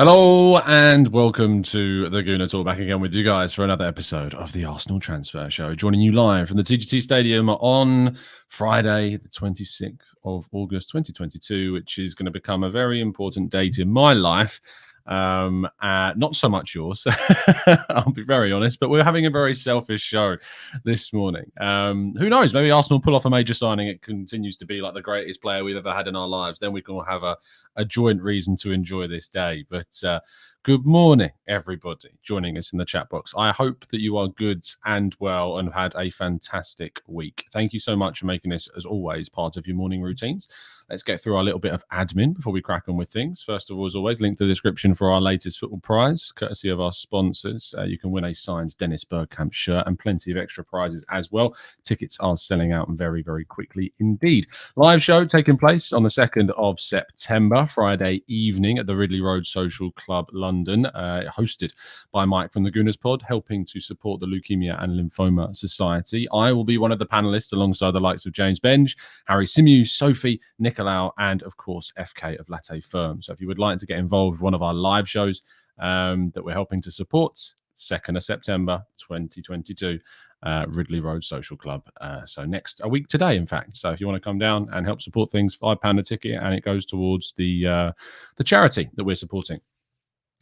Hello and welcome to the Gooner Talk, back again with you guys for another episode of the Arsenal Transfer Show, joining you live from the TGT Stadium on Friday, the 26th of August 2022, which is going to become a very important date in my life. Not so much yours, I'll be very honest, but we're having a very selfish show this morning. Who knows, maybe Arsenal pull off a major signing. It continues to be like the greatest player we've ever had in our lives. Then we can all have a joint reason to enjoy this day. But good morning, everybody joining us in the chat box. I hope that you are good and well and have had a fantastic week. Thank you so much for making this, as always, part of your morning routines. Let's get through our little bit of admin before we crack on with things. First of all, as always, link to the description for our latest football prize, courtesy of our sponsors. You can win a signed Dennis Bergkamp shirt and plenty of extra prizes as well. Tickets are selling out very, very quickly indeed. Live show taking place on the 2nd of September, Friday evening at the Ridley Road Social Club, London, hosted by Mike from the Gooners Pod, helping to support the Leukemia and Lymphoma Society. I will be one of the panelists alongside the likes of James Benge, Harry Simew, Sophie, Nicolau, and of course FK of Latte Firm. So if you would like to get involved with one of our live shows that we're helping to support, 2nd of September 2022, Ridley Road Social Club. So a week today, in fact. So if you want to come down and help support things, £5 a ticket, and it goes towards the charity that we're supporting.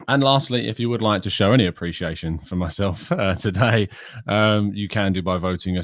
And lastly, if you would like to show any appreciation for myself today, you can do by voting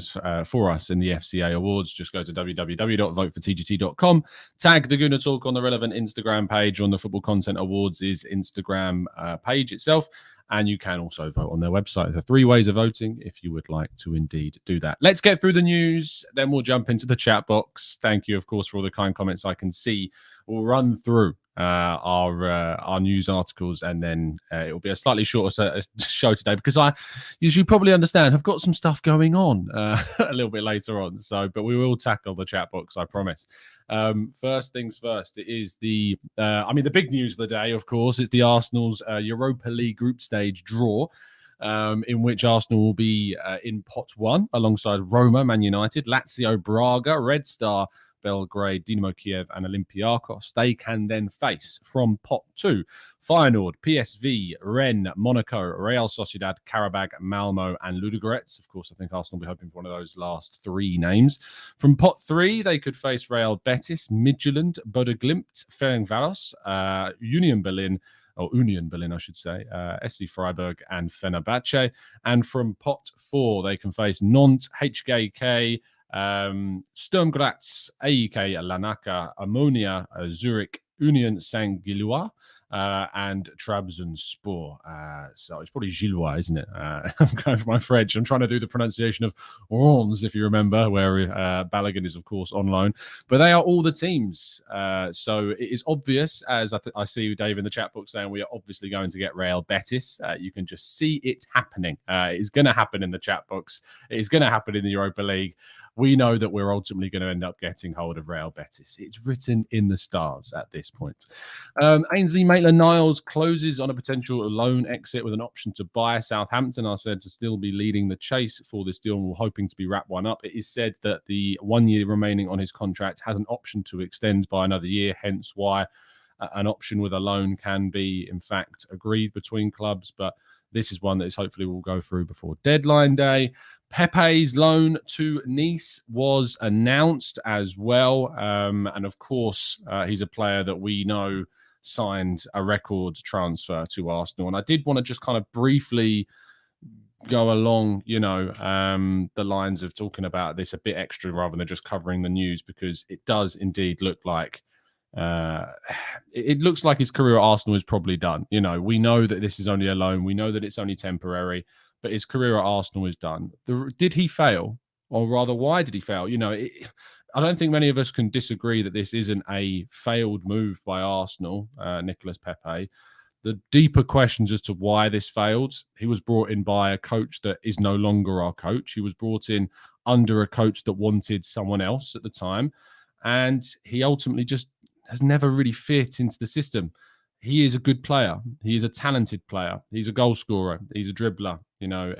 for us in the FCA Awards. Just go to www.votefortgt.com, tag the Gooner Talk on the relevant Instagram page on the Football Content Awards' Instagram page itself. And you can also vote on their website. There are 3 ways of voting if you would like to indeed do that. Let's get through the news. Then we'll jump into the chat box. Thank you, of course, for all the kind comments I can see. We'll run through our news articles, and then it will be a slightly shorter show today because as you probably understand, I've got some stuff going on a little bit later on. But we will tackle the chat box, I promise. First things first, it is the big news of the day, of course, is the Arsenal's Europa League group stage draw, in which Arsenal will be in pot 1 alongside Roma, Man United, Lazio, Braga, Red Star, Belgrade, Dinamo Kiev, and Olympiacos. They can then face from pot 2 Feyenoord, PSV, Rennes, Monaco, Real Sociedad, Karabag, Malmo, and Ludogorets. Of course, I think Arsenal will be hoping for one of those last 3 names. From pot 3, they could face Real Betis, Midtjylland, Bodo Glimt, Ferencváros, Union Berlin, I should say, SC Freiburg, and Fenerbahce. And from pot 4, they can face Nantes, HGK, Sturm Graz, AEK Larnaca, Ammonia, Zurich, Union Saint-Gilloise, and Trabzonspor. So it's probably Gilloise, isn't it? I'm going for my French. I'm trying to do the pronunciation of Rons, if you remember, where Balogun is, of course, on loan. But they are all the teams. So it is obvious, as I see Dave in the chat box saying, we are obviously going to get Real Betis. You can just see it happening. It is going to happen in the chat box. It is going to happen in the Europa League. We know that we're ultimately going to end up getting hold of Real Betis. It's written in the stars at this point. Ainsley Maitland-Niles closes on a potential loan exit with an option to buy. Southampton are said to still be leading the chase for this deal, and we're hoping to be wrapped one up. It is said that the 1 year remaining on his contract has an option to extend by another year, hence why an option with a loan can be, in fact, agreed between clubs. But this is one that is hopefully will go through before deadline day. Pepe's loan to Nice was announced as well. And of course, he's a player that we know signed a record transfer to Arsenal. And I did want to just kind of briefly go along, the lines of talking about this a bit extra rather than just covering the news, because it does indeed look like it looks like his career at Arsenal is probably done. We know that this is only a loan. We know that it's only temporary, but his career at Arsenal is done. Did he fail? Or rather, why did he fail? I don't think many of us can disagree that this isn't a failed move by Arsenal, Nicolas Pepe. The deeper questions as to why this failed, he was brought in by a coach that is no longer our coach. He was brought in under a coach that wanted someone else at the time. And he ultimately just has never really fit into the system. He is a good player. He is a talented player. He's a goal scorer. He's a dribbler.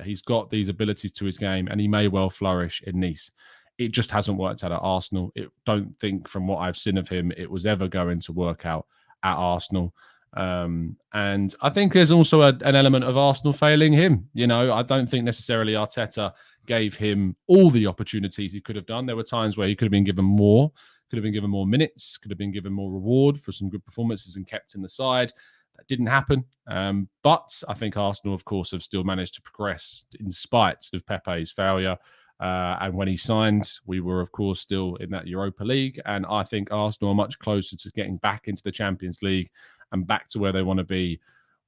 He's got these abilities to his game, and he may well flourish in Nice. It just hasn't worked out at Arsenal. I don't think, from what I've seen of him, it was ever going to work out at Arsenal. And I think there's also an element of Arsenal failing him. I don't think necessarily Arteta gave him all the opportunities he could have done. There were times where he could have been given more, could have been given more minutes, could have been given more reward for some good performances and kept in the side. That didn't happen. But I think Arsenal, of course, have still managed to progress in spite of Pepe's failure. And when he signed, we were, of course, still in that Europa League. And I think Arsenal are much closer to getting back into the Champions League and back to where they want to be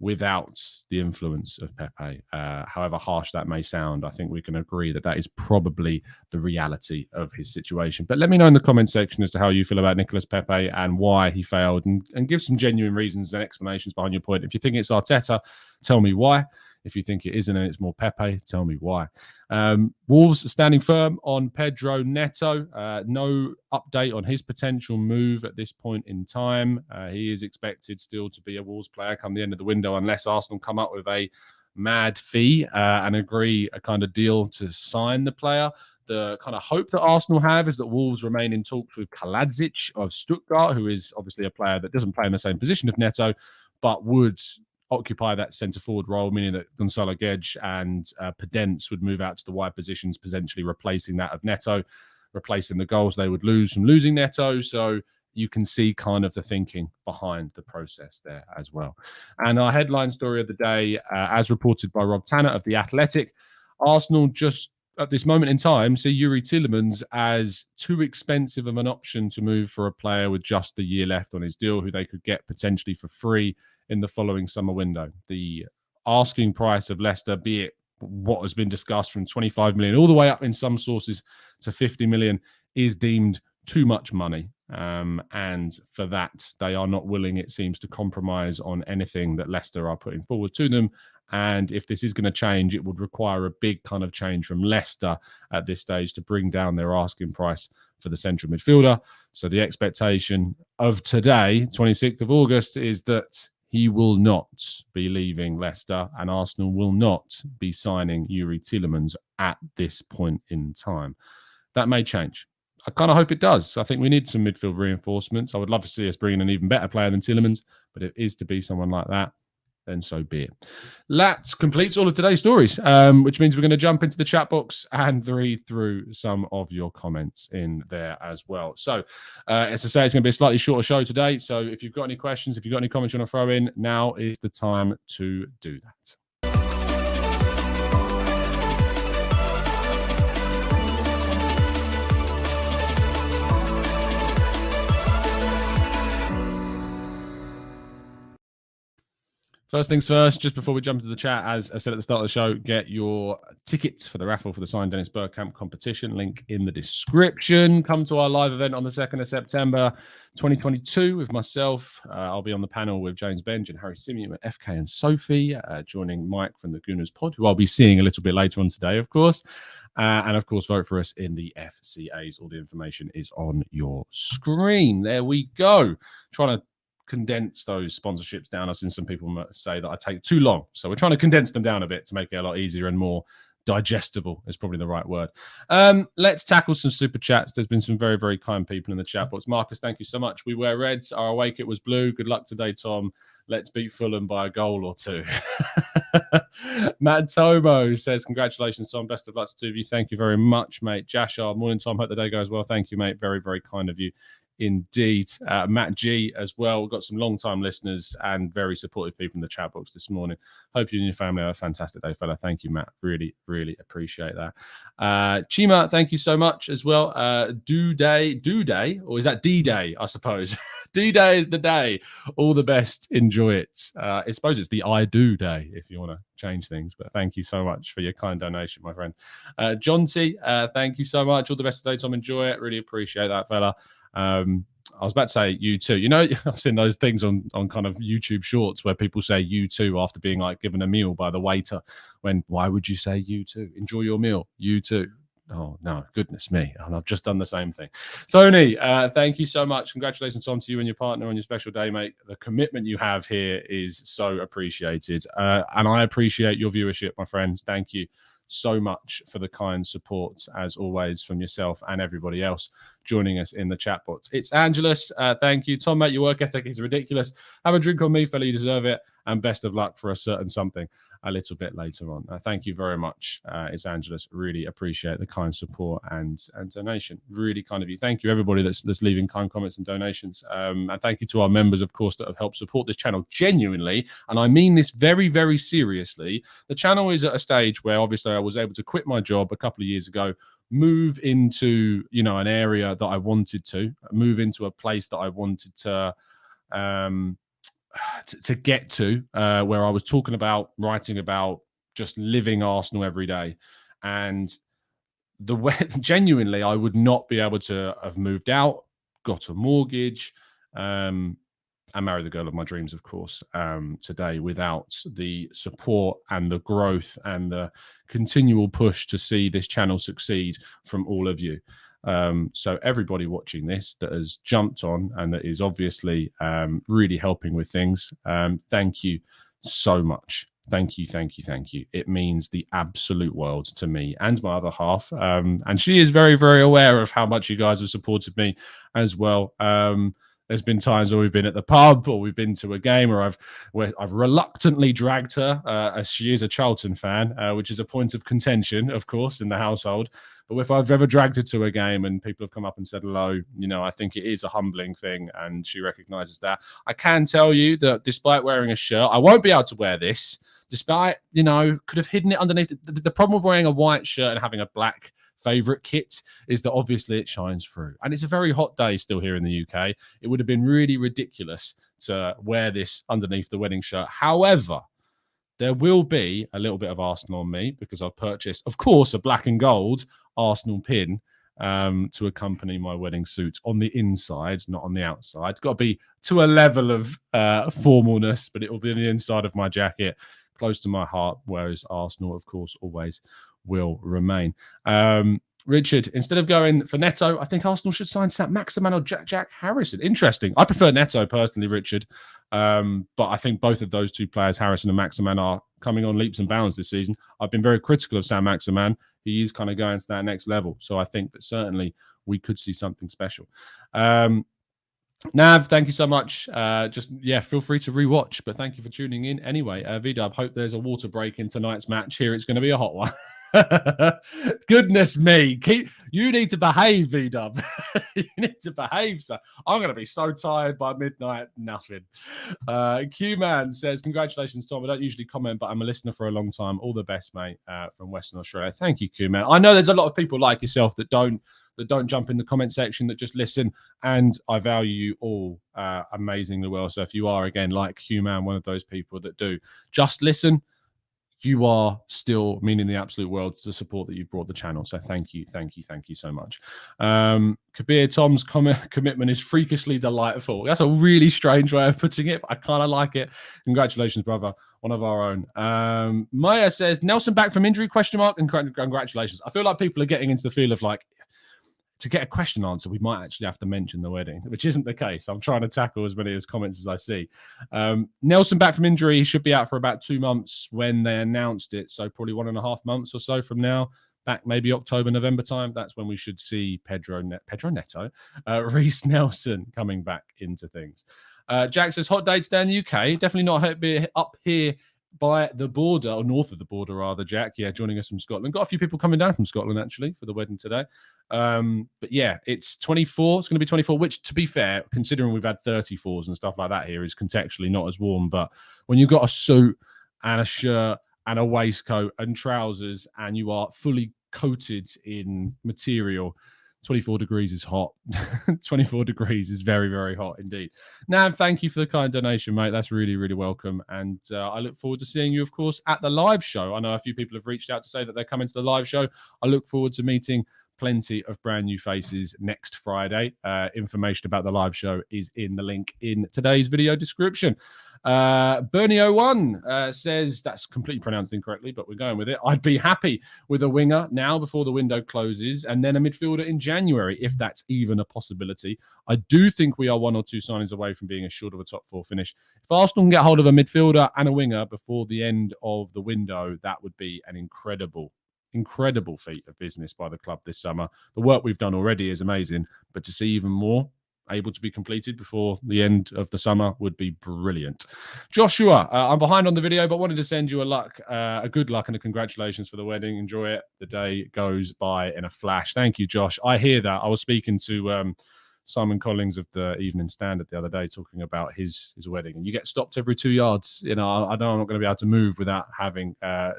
without the influence of Pepe. However harsh that may sound, I think we can agree that is probably the reality of his situation. But let me know in the comment section as to how you feel about Nicolas Pepe and why he failed, and give some genuine reasons and explanations behind your point. If you think it's Arteta, tell me why. If you think it isn't and it's more Pepe, tell me why. Wolves are standing firm on Pedro Neto. No update on his potential move at this point in time. He is expected still to be a Wolves player come the end of the window, unless Arsenal come up with a mad fee and agree a kind of deal to sign the player. The kind of hope that Arsenal have is that Wolves remain in talks with Kaladzic of Stuttgart, who is obviously a player that doesn't play in the same position as Neto, but would occupy that centre-forward role, meaning that Gonzalo Guedes and Pedence would move out to the wide positions, potentially replacing that of Neto, replacing the goals they would lose from losing Neto. So you can see kind of the thinking behind the process there as well. And our headline story of the day, as reported by Rob Tanner of The Athletic, Arsenal just at this moment in time see Youri Tielemans as too expensive of an option to move for a player with just a year left on his deal, who they could get potentially for free in the following summer window. The asking price of Leicester, be it what has been discussed from 25 million all the way up in some sources to 50 million, is deemed too much money. And for that, they are not willing, it seems, to compromise on anything that Leicester are putting forward to them. And if this is going to change, it would require a big kind of change from Leicester at this stage to bring down their asking price for the central midfielder. So the expectation of today, 26th of August, is that he will not be leaving Leicester and Arsenal will not be signing Youri Tielemans at this point in time. That may change. I kind of hope it does. I think we need some midfield reinforcements. I would love to see us bring in an even better player than Tielemans, but if it is to be someone like that, then so be it. That completes all of today's stories, which means we're going to jump into the chat box and read through some of your comments in there as well. So, as I say, it's going to be a slightly shorter show today. So if you've got any questions, if you've got any comments you want to throw in, now is the time to do that. First things first, just before we jump into the chat, as I said at the start of the show, get your tickets for the raffle for the signed Dennis Bergkamp competition. Link in the description. Come to our live event on the 2nd of September 2022 with myself. I'll be on the panel with James Benge and Harry Simeon with FK and Sophie, joining Mike from the Gooners Pod, who I'll be seeing a little bit later on today, of course. And of course, vote for us in the FCAs. All the information is on your screen. There we go. Trying to condense those sponsorships down. I've seen some people say that I take too long. So we're trying to condense them down a bit to make it a lot easier and more digestible is probably the right word. Let's tackle some super chats. There's been some very, very kind people in the chat box. Marcus, thank you so much. We wear reds. Our away kit was blue. Good luck today, Tom. Let's beat Fulham by a goal or two. Matt Tomo says, congratulations, Tom. Best of luck to two of you. Thank you very much, mate. Jashar, morning, Tom. Hope the day goes well. Thank you, mate. Very, very kind of you. Indeed. Matt G as well. We've got some long-time listeners and very supportive people in the chat box this morning. Hope you and your family have a fantastic day, fella. Thank you, Matt. Really, really appreciate that. Chima, thank you so much as well. Do day, or is that D-Day, I suppose? D-Day is the day. All the best. Enjoy it. I suppose it's the I do day if you want to change things, but thank you so much for your kind donation, my friend. John T, thank you so much. All the best today, Tom. Enjoy it. Really appreciate that, fella. I was about to say you too. You know, I've seen those things on kind of YouTube shorts where people say you too after being like given a meal by the waiter. Why would you say you too? Enjoy your meal. You too. Oh no, goodness me. And I've just done the same thing. Tony, thank you so much. Congratulations, Tom, to you and your partner on your special day, mate. The commitment you have here is so appreciated. And I appreciate your viewership, my friends. Thank you so much for the kind support, as always, from yourself and everybody else joining us in the chat box. It's Angelus. Thank you. Tom, mate, your work ethic is ridiculous. Have a drink on me, fella. You deserve it. And best of luck for a certain something a little bit later on. Thank you very much. It's Angelus. Really appreciate the kind support and donation. Really kind of you. Thank you, everybody that's leaving kind comments and donations. And thank you to our members, of course, that have helped support this channel genuinely. And I mean this very, very seriously. The channel is at a stage where obviously I was able to quit my job a couple of years ago, move into, you know, an area that I wanted to, move into a place that I wanted to get to, where I was talking about, writing about, just living Arsenal every day. And the way, genuinely, I would not be able to have moved out, got a mortgage, and marry the girl of my dreams, of course, today without the support and the growth and the continual push to see this channel succeed from all of you. So everybody watching this that has jumped on and that is obviously really helping with things, thank you so much. Thank you. It means the absolute world to me and my other half. And she is very, very aware of how much you guys have supported me as well. There's been times where we've been at the pub or we've been to a game where I've reluctantly dragged her, as she is a Charlton fan, which is a point of contention, of course, in the household. But if I've ever dragged her to a game and people have come up and said hello, you know, I think it is a humbling thing, and she recognises that. I can tell you that despite wearing a shirt, I won't be able to wear this. Despite, you know, could have hidden it underneath. The problem with wearing a white shirt and having a black favorite kit is that obviously it shines through, and it's a very hot day still here in the UK. It would have been really ridiculous to wear this underneath the wedding shirt. However, there will be a little bit of Arsenal on me because I've purchased, of course, a black and gold Arsenal pin to accompany my wedding suit on the inside, not on the outside. It's got to be to a level of formalness, but it will be on the inside of my jacket, close to my heart, whereas Arsenal, of course, always will remain. Richard, instead of going for Neto, I think Arsenal should sign Saint-Maximin or Jack Harrison. Interesting. I prefer Neto personally, Richard. But I think both of those two players, Harrison and Maximin, are coming on leaps and bounds this season. I've been very critical of Saint-Maximin. He is kind of going to that next level. So I think that certainly we could see something special. Nav, thank you so much. Feel free to rewatch, but thank you for tuning in anyway. V-Dub, hope there's a water break in tonight's match. Here it's going to be a hot one. Goodness me. You need to behave, V-Dub. You need to behave, sir. I'm going to be so tired by midnight. Nothing. Q-Man says, congratulations, Tom. I don't usually comment, but I'm a listener for a long time. All the best, mate, from Western Australia. Thank you, Q-Man. I know there's a lot of people like yourself that don't jump in the comment section, that just listen, and I value you all amazingly well. So if you are, again, like Q-Man, one of those people that do just listen, you are still meaning the absolute world to the support that you've brought the channel. So thank you so much. Kabir, Tom's commitment is freakishly delightful. That's a really strange way of putting it, but I kind of like it. Congratulations, brother. One of our own. Maya says, Nelson back from injury, ? And congratulations. I feel like people are getting into the feel of like, to get a question answer, we might actually have to mention the wedding, which isn't the case. I'm trying to tackle as many as comments as I see. Nelson back from injury. He should be out for about 2 months when they announced it. So probably 1.5 months or so from now, back maybe October, November time. That's when we should see Pedro Neto, Reece Nelson coming back into things. Jack says, hot day today in the UK. Definitely not up here by the border, or north of the border rather, Jack. Yeah, joining us from Scotland. Got a few people coming down from Scotland actually for the wedding today. But yeah, it's 24. It's going to be 24, which, to be fair, considering we've had 34s and stuff like that here, is contextually not as warm. But when you've got a suit and a shirt and a waistcoat and trousers and you are fully coated in material, 24 degrees is hot. 24 degrees is very, very hot indeed. Nav, thank you for the kind donation, mate. That's really, really welcome. And I look forward to seeing you, of course, at the live show. I know a few people have reached out to say that they're coming to the live show. I look forward to meeting plenty of brand new faces next Friday. Information about the live show is in the link in today's video description. Bernie01 says, that's completely pronounced incorrectly, but we're going with it. I'd be happy with a winger now before the window closes, and then a midfielder in January, if that's even a possibility. I do think we are 1 or 2 signings away from being assured of a top 4 finish. If Arsenal can get hold of a midfielder and a winger before the end of the window, that would be an incredible incredible feat of business by the club this summer. The work we've done already is amazing, but to see even more able to be completed before the end of the summer would be brilliant. Joshua, I'm behind on the video, but wanted to send you a good luck and a congratulations for the wedding. Enjoy it. The day goes by in a flash. Thank you, Josh. I hear that. I was speaking to Simon Collins of the Evening Standard the other day talking about his wedding, and you get stopped every 2 yards. I know I'm not going to be able to move without having to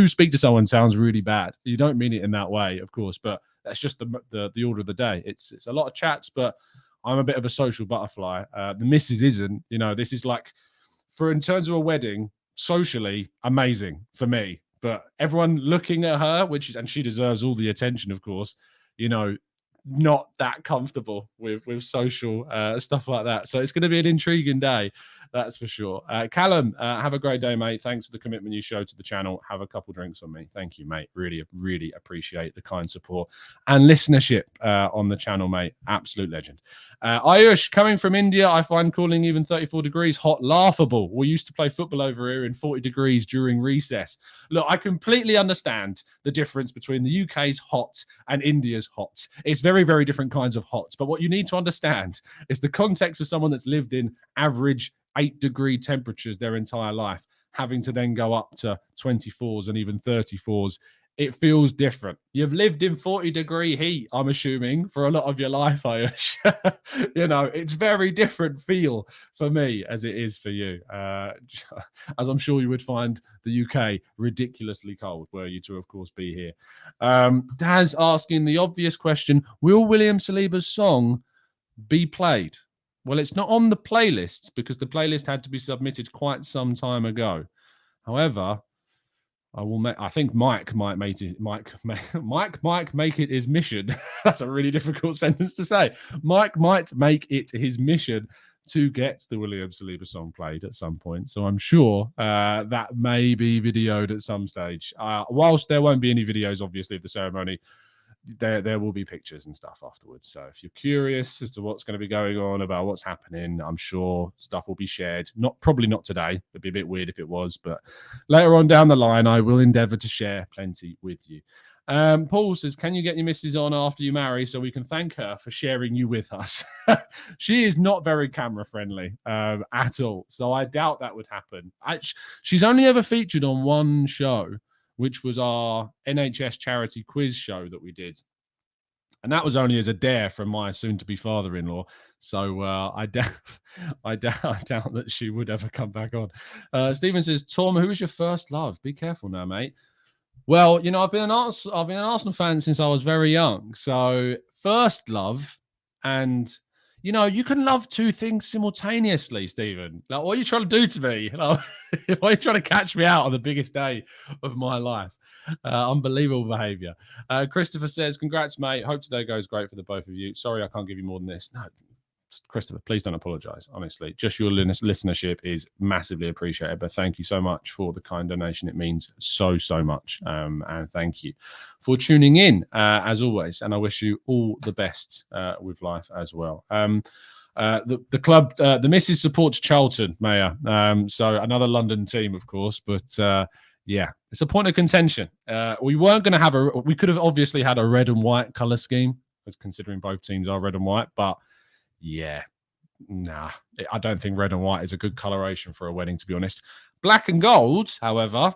speak to someone sounds really bad. You don't mean it in that way, of course, but that's just the order of the day. It's a lot of chats, but I'm a bit of a social butterfly. The missus isn't. This is like, in terms of a wedding, socially amazing for me, but everyone looking at her, and she deserves all the attention, of course. Not that comfortable with social stuff like that. So it's going to be an intriguing day, that's for sure. Callum, have a great day, mate. Thanks for the commitment you showed to the channel. Have a couple drinks on me. Thank you, mate. Really, really appreciate the kind support and listenership on the channel, mate. Absolute legend. Ayush, coming from India, I find calling even 34 degrees hot laughable. We used to play football over here in 40 degrees during recess. Look, I completely understand the difference between the UK's hot and India's hot. It's very, very different kinds of hot. But what you need to understand is the context of someone that's lived in average 8-degree temperatures their entire life, having to then go up to 24s and even 34s. It feels different. You've lived in 40-degree heat, I'm assuming, for a lot of your life, Ayush. It's very different feel for me as it is for you. As I'm sure you would find the UK ridiculously cold, were you to, of course, be here. Daz asking the obvious question, will William Saliba's song be played? Well, it's not on the playlists because the playlist had to be submitted quite some time ago. However, I think Mike might make it. Mike make it his mission. That's a really difficult sentence to say. Mike might make it his mission to get the William Saliba song played at some point. So I'm sure that may be videoed at some stage. Whilst there won't be any videos, obviously, of the ceremony, there will be pictures and stuff afterwards. So if you're curious as to what's going to be going on, about what's happening, I'm sure stuff will be shared. Probably not today. It'd be a bit weird if it was, but later on down the line, I will endeavour to share plenty with you. Paul says, can you get your missus on after you marry so we can thank her for sharing you with us? She is not very camera friendly at all. So I doubt that would happen. She's only ever featured on one show, which was our NHS charity quiz show that we did. And that was only as a dare from my soon-to-be father-in-law. So I doubt that she would ever come back on. Stephen says, Tom, who was your first love? Be careful now, mate. Well, I've been an Arsenal fan since I was very young. So first love, and you can love two things simultaneously, Stephen. Like, what are you trying to do to me? Why are you trying to catch me out on the biggest day of my life? Unbelievable behavior. Christopher says, congrats, mate. Hope today goes great for the both of you. Sorry, I can't give you more than this. No, Christopher, please don't apologize. Honestly, just your listenership is massively appreciated. But thank you so much for the kind donation. It means so much. And thank you for tuning in as always. And I wish you all the best with life as well. The club, the missus supports Charlton, Maya. So another London team, of course, but yeah, it's a point of contention. We weren't going to we could have obviously had a red and white colour scheme, considering both teams are red and white, but yeah, nah, I don't think red and white is a good coloration for a wedding, to be honest. Black and gold, however.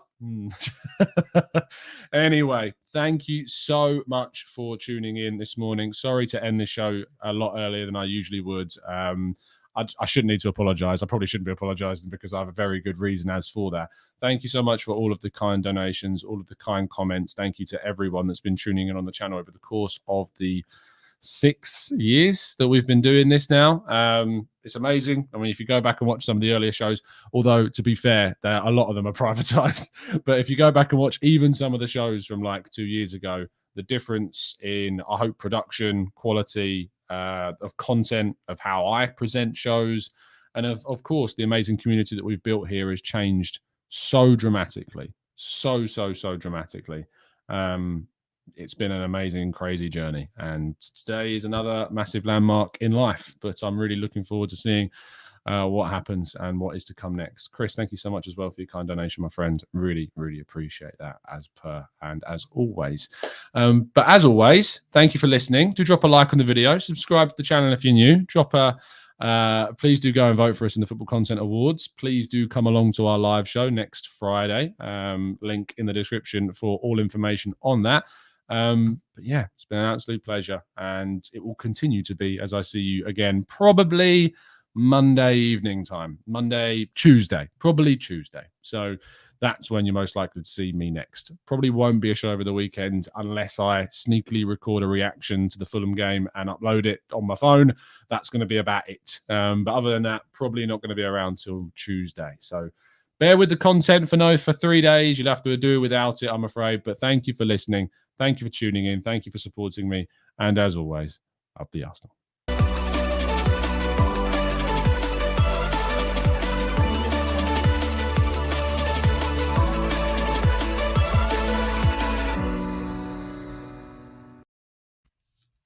Anyway, thank you so much for tuning in this morning. Sorry to end the show a lot earlier than I usually would. I shouldn't need to apologize. I probably shouldn't be apologizing because I have a very good reason as for that. Thank you so much for all of the kind donations, all of the kind comments. Thank you to everyone that's been tuning in on the channel over the course of the 6 years that we've been doing this now. It's amazing. I mean, if you go back and watch some of the earlier shows, although to be fair, a lot of them are privatized, but if you go back and watch even some of the shows from like 2 years ago, the difference in, I hope, production quality, of content, of how I present shows, and of course the amazing community that we've built here has changed so dramatically, so dramatically. It's been an amazing, crazy journey, and today is another massive landmark in life. But I'm really looking forward to seeing what happens and what is to come next. Chris, thank you so much as well for your kind donation, my friend. Really, really appreciate that as per and as always. But as always, thank you for listening. Do drop a like on the video, subscribe to the channel if you're new, please do go and vote for us in the Football Content Awards. Please do come along to our live show next Friday. Link in the description for all information on that. But yeah, it's been an absolute pleasure, and it will continue to be as I see you again, probably Monday evening time, Tuesday. So that's when you're most likely to see me next. Probably won't be a show over the weekend unless I sneakily record a reaction to the Fulham game and upload it on my phone. That's going to be about it. But other than that, probably not going to be around till Tuesday. So bear with the content for 3 days. You'll have to do without it, I'm afraid. But thank you for listening. Thank you for tuning in. Thank you for supporting me. And as always, up the Arsenal.